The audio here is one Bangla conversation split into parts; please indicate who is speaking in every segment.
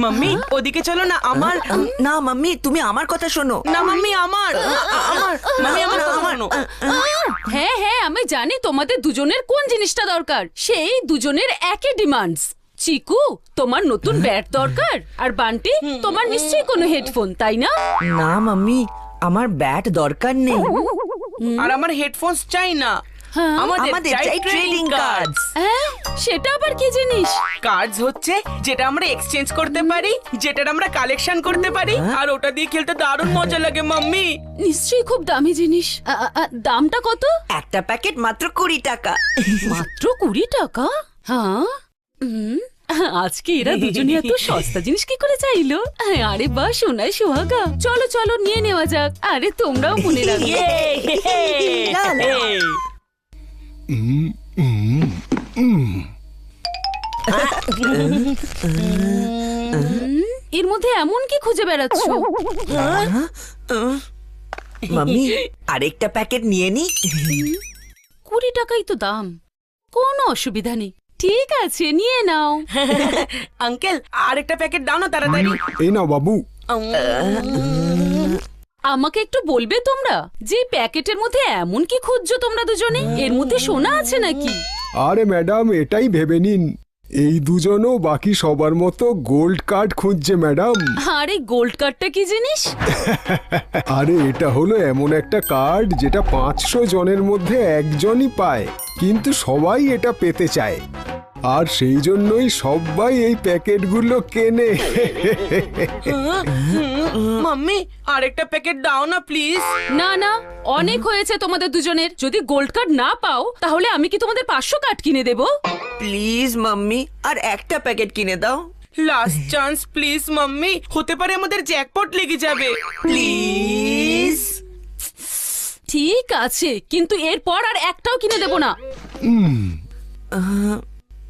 Speaker 1: মাম্মি ওদিকে চলো না। আমার
Speaker 2: না মাম্মি, তুমি আমার কথা শোনো।
Speaker 1: না মাম্মি আমার মাম্মি আমার কথা শোনো।
Speaker 3: হ্যাঁ হ্যাঁ, আমি জানি তোমাদের দুজনের কোন জিনিসটা দরকার। সেই দুজনের একই ডিমান্ডস। চিকু, তোমার নতুন ব্যাট দরকার, আর বান্টি তোমার নিশ্চয়ই কোনো হেডফোন, তাই না?
Speaker 2: না মাম্মি, আমার ব্যাট দরকার নেই।
Speaker 1: আর আমার হেডফোনস চাই না।
Speaker 2: আমাদের চাই ট্রেডিং কার্ডস।
Speaker 3: হ্যাঁ, সেটা আবার কি জিনিস?
Speaker 1: কার্ডস হচ্ছে যেটা আমরা এক্সচেঞ্জ করতে পারি, যেটার আমরা কালেকশন করতে পারি, আর ওটা দিয়ে খেলতে দারুণ মজা লাগে মাম্মি।
Speaker 3: নিশ্চয়ই খুব দামি জিনিস। দামটা কত?
Speaker 2: একটা প্যাকেট মাত্র 20 টাকা।
Speaker 3: মাত্র 20 টাকা? হ্যাঁ, আজকে এরা দুজনে এত সস্তা জিনিস কি করে চাইলো? আরে বাহ, সোনাই সোহাগা। চলো চলো, নিয়ে নেওয়া যাক। আরে তোমরাও মনে রাখবে। এর মধ্যে এমন কি খুঁজে বেড়াচ্ছ?
Speaker 2: মাম্মি, আরেকটা প্যাকেট নিয়ে নি।
Speaker 3: 20 টাকাই তো দাম, কোনো অসুবিধা নেই। ঠিক আছে, নিয়ে নাও।
Speaker 1: আঙ্কেল আরেকটা প্যাকেট দাও না তাড়াতাড়ি।
Speaker 4: এই নাও বাবু।
Speaker 3: আমাকে একটু বলবে তোমরা যে প্যাকেটের মধ্যে এমন কি খুঁজছো তোমরা দুজনে? এর মধ্যে সোনা আছে নাকি?
Speaker 4: আরে ম্যাডাম, এটাই ভেবে নিন, এই দুজনও বাকি সবার মতো গোল্ড কার্ড খুঁজছে ম্যাডাম।
Speaker 3: আরে গোল্ড কার্ডটা কি জিনিস?
Speaker 4: আরে এটা হলো এমন একটা কার্ড যেটা 500 জনের মধ্যে একজনই পায়, কিন্তু সবাই এটা পেতে চায়, আর সেই জন্যই সবাই এই প্যাকেটগুলো কেনে।
Speaker 1: মাম্মি আরেকটা প্যাকেট দাও না প্লিজ।
Speaker 3: না না, অনেক হয়েছে তোমাদের দুজনের। যদি গোল্ড কার্ড না পাও তাহলে আমি কি তোমাদের 500 কার্ড কিনে দেব?
Speaker 2: প্লিজ মাম্মি, আর একটা প্যাকেট কিনে দাও।
Speaker 1: লাস্ট চান্স প্লিজ মাম্মি, হতে পারে আমাদের জ্যাকপট লেগে যাবে।
Speaker 2: প্লিজ।
Speaker 3: ঠিক আছে, কিন্তু এরপর আর একটাও কিনে দেব না।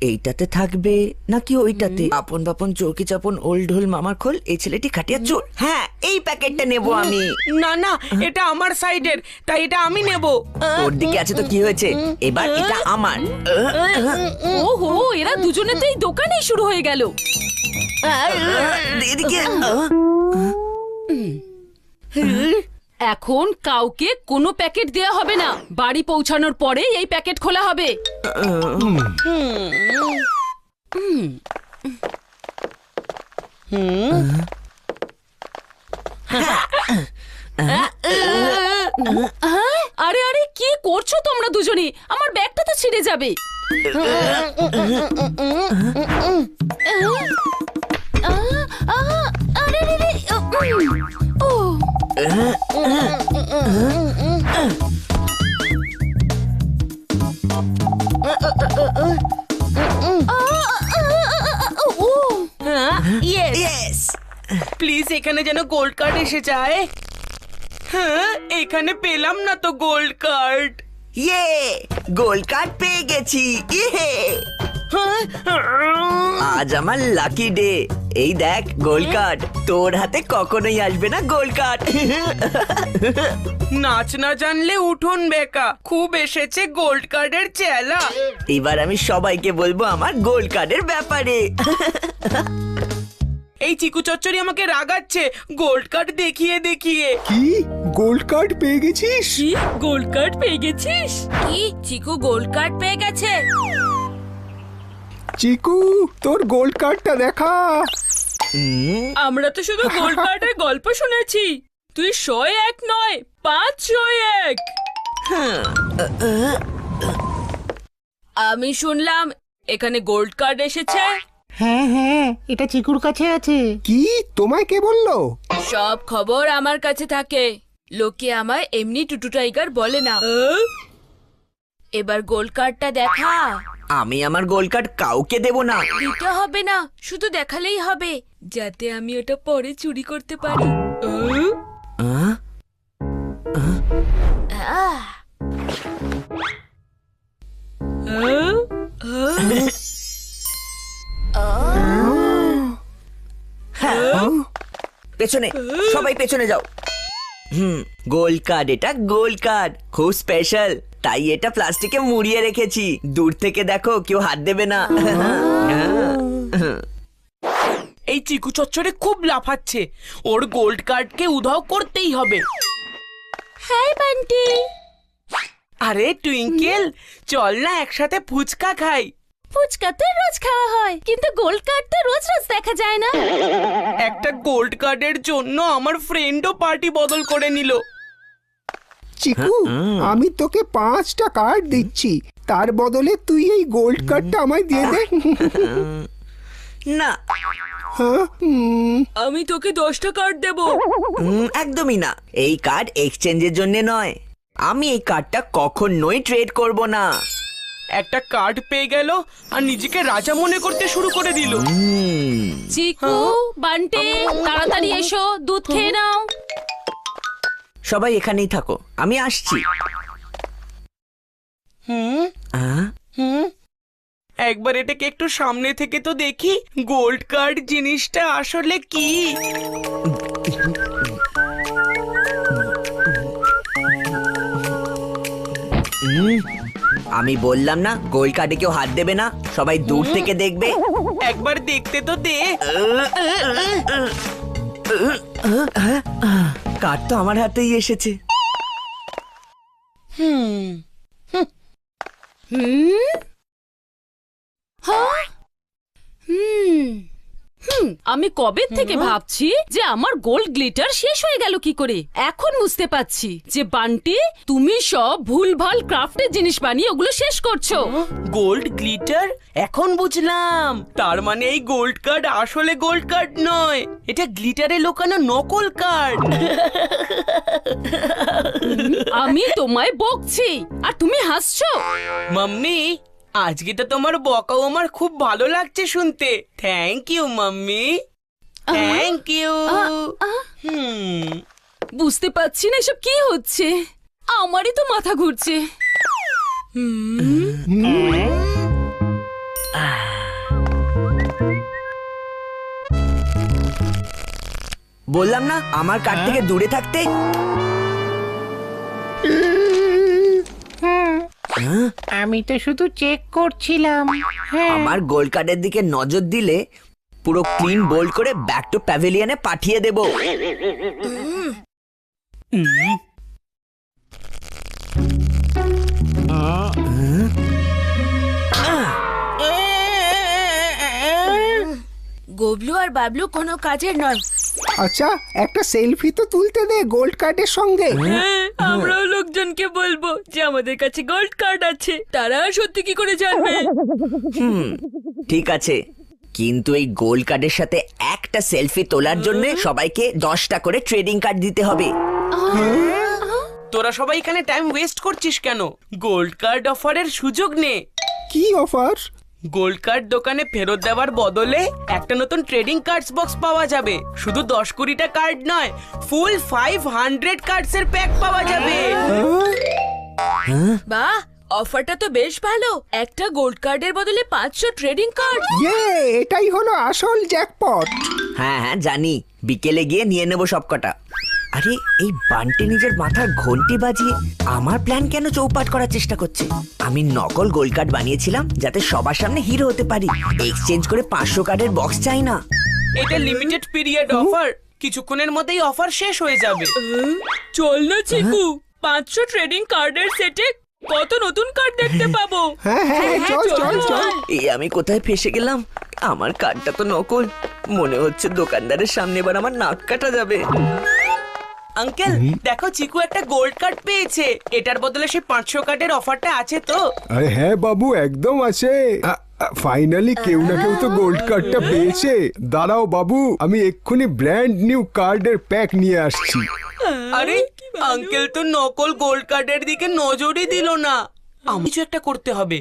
Speaker 2: এইটাতে থাকবে নাকি ওইটাতে? আপন বাপন চৌকি চাপন ওল্ড হোল মামার খোল, এই ছেলেটি খাটিয়া চোর। হ্যাঁ, এই প্যাকেটটা নেব আমি।
Speaker 1: না না, এটা আমার সাইডের, তাই এটা আমি নেব।
Speaker 2: ওর দিকে আছে তো কি হয়েছে, এবার এটা আমার।
Speaker 3: ওহো, এরা দুজনে তো এই দোকানেই শুরু হয়ে গেল।
Speaker 2: এদিকে
Speaker 3: এখন কাউকে কোনো প্যাকেট দেয়া হবে না। বাড়ি পৌঁছানোর পরে এই প্যাকেট খোলা হবে। আরে আরে, কি করছো তোমরা দুজনে? আমার ব্যাগটা তো ছিঁড়ে যাবে। আরে রে রে, ও
Speaker 2: ইয়েস।
Speaker 1: প্লিজ এখানে যেন গোল্ড কার্ড এসে যায়। হ্যাঁ, এখানে পেলাম না তো গোল্ড কার্ড।
Speaker 2: ইয়ে, গোল্ড কার্ড পেয়ে গেছি। ইয়ে, আজ আমার লাকি ডে। এই দেখ গোল্ড কার্ড। তোর হাতে কখনোই আসবে না গোল্ড কার্ড।
Speaker 1: নাচ না জানলে উঠোন বেকা, খুব এসেছে গোল্ড কার্ডের চেলা।
Speaker 2: এবার আমি সবাইকে বলবো আমার গোল্ড কার্ডের ব্যাপারে।
Speaker 1: এই চিকু চচ্চড়ি আমাকে রাগাচ্ছে গোল্ড কার্ড দেখিয়ে দেখিয়ে।
Speaker 4: কি গোল্ড কার্ড পেয়ে গেছিস?
Speaker 3: কি গোল্ড কার্ড পেয়ে গেছিস? কি চিকু গোল্ড কার্ড পেয়ে গেছে?
Speaker 4: চিকু, তোর গোল্ড কার্ডটা দেখা।
Speaker 3: আমরা তো শুধু গোল্ড কার্ডের গল্প শুনেছি। তুই 101 নয়, 501। আমি শুনলাম এখানে গোল্ড কার্ড এসেছে।
Speaker 5: হ্যাঁ হ্যাঁ, এটা চিকুর কাছে আছে।
Speaker 4: কি, তোমায় কে বললো?
Speaker 3: সব খবর আমার কাছে থাকে, লোকে আমায় এমনি টুটু টাইগার বলে না। এবার গোল্ড কার্ডটা দেখা।
Speaker 2: আমি আমার গোল্ড কার্ড কাউকে দেব না।
Speaker 3: দিতে হবে না, শুধু দেখালেই হবে, যাতে আমি ওটা পরে চুরি করতে পারি।
Speaker 2: পেছনে, সবাই পেছনে যাও। গোল্ড কার্ড, এটা গোল্ড কার্ড, খুব স্পেশাল, তাই এটা প্লাস্টিকে মুড়িয়ে রেখেছি। দূর থেকে দেখো, কেউ হাত দেবে না।
Speaker 1: এই চিকু চচ্চড়ে খুব লাফাচ্ছে, ওর গোল্ড কার্ডকে উধাও করতেই হবে।
Speaker 3: হাই বান্টি।
Speaker 1: আরে টুইঙ্কেল, চল না একসাথে ফুচকা খাই।
Speaker 3: ফুচকা তো রোজ খাওয়া হয়, কিন্তু গোল্ড কার্ড তো রোজ রোজ দেখা যায় না।
Speaker 1: একটা গোল্ড কার্ডের জন্য আমার ফ্রেন্ডও পার্টি বদল করে নিল।
Speaker 5: চিকু, আমি তোকে 5টা কার্ড দিচ্ছি, তার বদলে তুই এই গোল্ড কার্ডটা আমায় দিয়ে দে।
Speaker 2: না,
Speaker 5: হ্যাঁ,
Speaker 1: আমি তোকে 10টা কার্ড দেব।
Speaker 2: একদমই না। এই কার্ড এক্সচেঞ্জের জন্য নয়। আমি এই কার্ডটা কখনোই ট্রেড করব না।
Speaker 1: একটা কার্ড পেয়ে গেল আর নিজেকে রাজা মনে করতে শুরু করে দিল।
Speaker 3: চিকু, বান্টি, তাড়াতাড়ি এসো, দুধ খেয়ে নাও।
Speaker 2: সবাই এখানেই থাকো, আমি আসছি।
Speaker 1: হুম
Speaker 2: আহ,
Speaker 1: হুম একবার এটাকে একটু সামনে থেকে তো দেখি, গোল্ড কার্ড জিনিসটা আসলে কি।
Speaker 2: আমি বললাম না গোল্ড কার্ডে কেউ হাত দেবে না, সবাই দূর থেকে দেখবে।
Speaker 1: একবার দেখতে তো দে।
Speaker 2: কার্ড তো আমার হাতেই এসেছে।
Speaker 1: হুম
Speaker 3: আমি কবে থেকে ভাবছি যে আমার গোল্ড গ্লিটার শেষ হয়ে গেল কি করে। এখন বুঝতে পারছি যে বান্টি, তুমি সব ভুলভাল ক্রাফটের জিনিস বানিয়ে ওগুলো শেষ করছো।
Speaker 1: গোল্ড গ্লিটার, এখন বুঝলাম। তার মানে এই গোল্ড কার্ড আসলে গোল্ড কার্ড নয়, এটা গ্লিটারে লোকানো নকল কার্ড।
Speaker 3: আমি তোমায় বকছি আর তুমি হাসছো।
Speaker 1: মাম্মি, আজকে তো তোমার বকাও আমার খুব ভালো লাগছে শুনতে। Thank you mummy, thank you.
Speaker 3: বুঝতে পারছি না এসব কি হচ্ছে, আমারই তো মাথা ঘুরছে।
Speaker 2: বললাম না আমার কার্ড থেকে দূরে থাকতে।
Speaker 5: আমি তো শুধু চেক করছিলাম। হ্যাঁ,
Speaker 2: আমার গোল্ড কার্ডের দিকে নজর দিলে পুরো ক্লিন বোল্ড করে ব্যাক টু প্যাভিলিয়নে পাঠিয়ে দেব।
Speaker 3: গোবলু আর বাবলু কোনো কাজের নয়।
Speaker 5: আচ্ছা, একটা সেলফি তো তুলতে দে গোল্ড কার্ডের সঙ্গে।
Speaker 1: আমরাও লোকজনকে বলবো যে আমাদের কাছে গোল্ড কার্ড আছে, তারা সত্যি কি করে জানবে?
Speaker 2: ঠিক আছে, কিন্তু এই গোল্ড কার্ডের সাথে একটা সেলফি তোলার জন্য সবাইকে 10টা করে ট্রেডিং কার্ড দিতে হবে।
Speaker 1: তোরা সবাই এখানে টাইম ওয়েস্ট করছিস কেন? গোল্ড কার্ড অফারের সুযোগ নে।
Speaker 5: কি অফার?
Speaker 1: গোল্ড কার্ড দোকানে ফেরত দেওয়ার বদলে একটা নতুন ট্রেডিং কার্ডস বক্স পাওয়া যাবে। শুধু 10-20টা কার্ড নয়, ফুল 500 কার্ডস এর প্যাক পাওয়া যাবে।
Speaker 3: বাহ, অফারটা তো বেশ ভালো। একটা গোল্ড কার্ডের বদলে 500 ট্রেডিং কার্ড।
Speaker 5: এটাই হলো আসল জ্যাকপট।
Speaker 2: হ্যাঁ হ্যাঁ জানি, বিকেলে গিয়ে নিয়ে নেব সবকটা। আরে এই বান্টি নিজের মাথার ঘন্টি বাজিয়ে আমার প্ল্যান কেন চৌপাট করার চেষ্টা করছে? আমি নকল গোল্ড কার্ড বানিয়েছিলাম যাতে সবার সামনে হিরো হতে পারি। এক্সচেঞ্জ করে 500 কার্ডের বক্স চাই না।
Speaker 1: এটা লিমিটেড পিরিয়ড অফার, কিছুক্ষণের মধ্যেই অফার শেষ হয়ে যাবে। চল না চিকু, 500 ট্রেডিং কার্ডের সেটে কত নতুন কার্ড দেখতে পাবো।
Speaker 5: হ্যাঁ হ্যাঁ, চল চল চল।
Speaker 2: এই আমি কোথায় ফেসে গেলাম? আমার কার্ডটা তো নকল। মনে হচ্ছে দোকানদারের সামনে এবার আমার নাক কাটা যাবে।
Speaker 1: আঙ্কেল দেখো, চিকু একটা গোল্ড কার্ড পেয়েছে। এটার বদলে সেই 500 কার্ডের অফারটা আছে তো?
Speaker 4: আরে হ্যাঁ বাবু, একদম আছে। ফাইনালি কেউ না কেউ তো গোল্ড কার্ডটা পেয়েছে। দাঁড়াও বাবু, আমি এক্ষুনি ব্র্যান্ড নিউ কার্ডের প্যাক নিয়ে আসছি।
Speaker 1: আরে আঙ্কেল তো নকল গোল্ড কার্ডের দিকে নজরই দিল না। আমি কিছু একটা করতে হবে।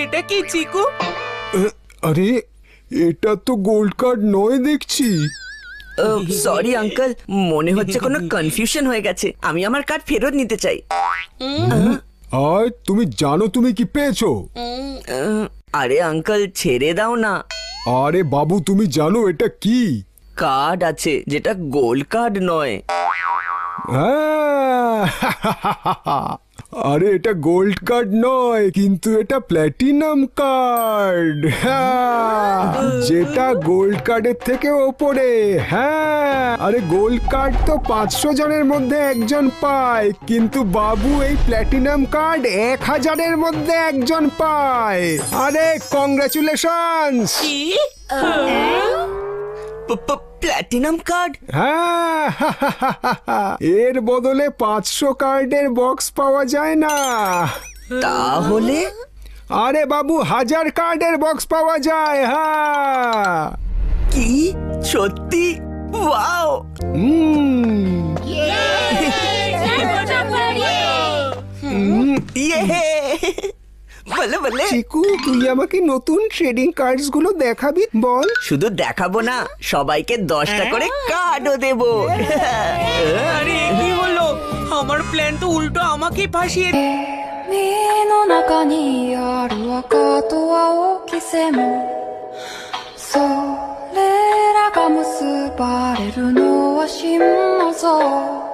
Speaker 1: এটা কি চিকু?
Speaker 4: আরে এটা তো গোল্ড কার্ড নয় দেখছি।
Speaker 2: সরি আঙ্কেল, মনে হচ্ছে কোনো কনফিউশন হয়ে গেছে। আমি আমার কার্ড ফেরত নিতে চাই।
Speaker 4: আর তুমি জানো তুমি কি পেয়েছো?
Speaker 2: আরে আঙ্কেল ছেড়ে দাও না।
Speaker 4: আরে বাবু, তুমি জানো এটা কি?
Speaker 2: কার্ড আছে যেটা গোল্ড কার্ড নয়।
Speaker 4: হ্যাঁ, আরে এটা গোল্ড কার্ড নয়, কিন্তু এটা প্ল্যাটিনাম কার্ড। হ্যাঁ, যেটা গোল্ড কার্ডের থেকে ওপরে। হ্যাঁ, আরে গোল্ড কার্ড তো 500 জনের মধ্যে একজন পায়, কিন্তু বাবু এই প্ল্যাটিনাম কার্ড 1000-এর মধ্যে একজন পায়। আরে কংগ্রাচুলেশনস।
Speaker 1: কি
Speaker 2: প্ল্যাটিনাম কার্ড?
Speaker 4: হ্যাঁ, এর বদলে 500 কার্ডের বক্স পাওয়া যায় না।
Speaker 2: তাহলে
Speaker 4: আরে বাবু, 1000 কার্ডের বক্স পাওয়া যায়। হ্যাঁ।
Speaker 2: কি সত্যি? ওয়াও! ইয়ে! বলে বলে
Speaker 5: চিকু, তুই আমাকে নতুন ট্রেডিং কার্ডস গুলো দেখাবি? বল।
Speaker 2: শুধু দেখাবো না, সবাইকে 10টা করে কার্ডও দেবো।
Speaker 1: আরে এ কি হলো? আমার প্ল্যান তো উল্টো আমাকেই ফাঁসিয়ে
Speaker 6: 海の中にある赤と青き線それらが結ばれるのは心の像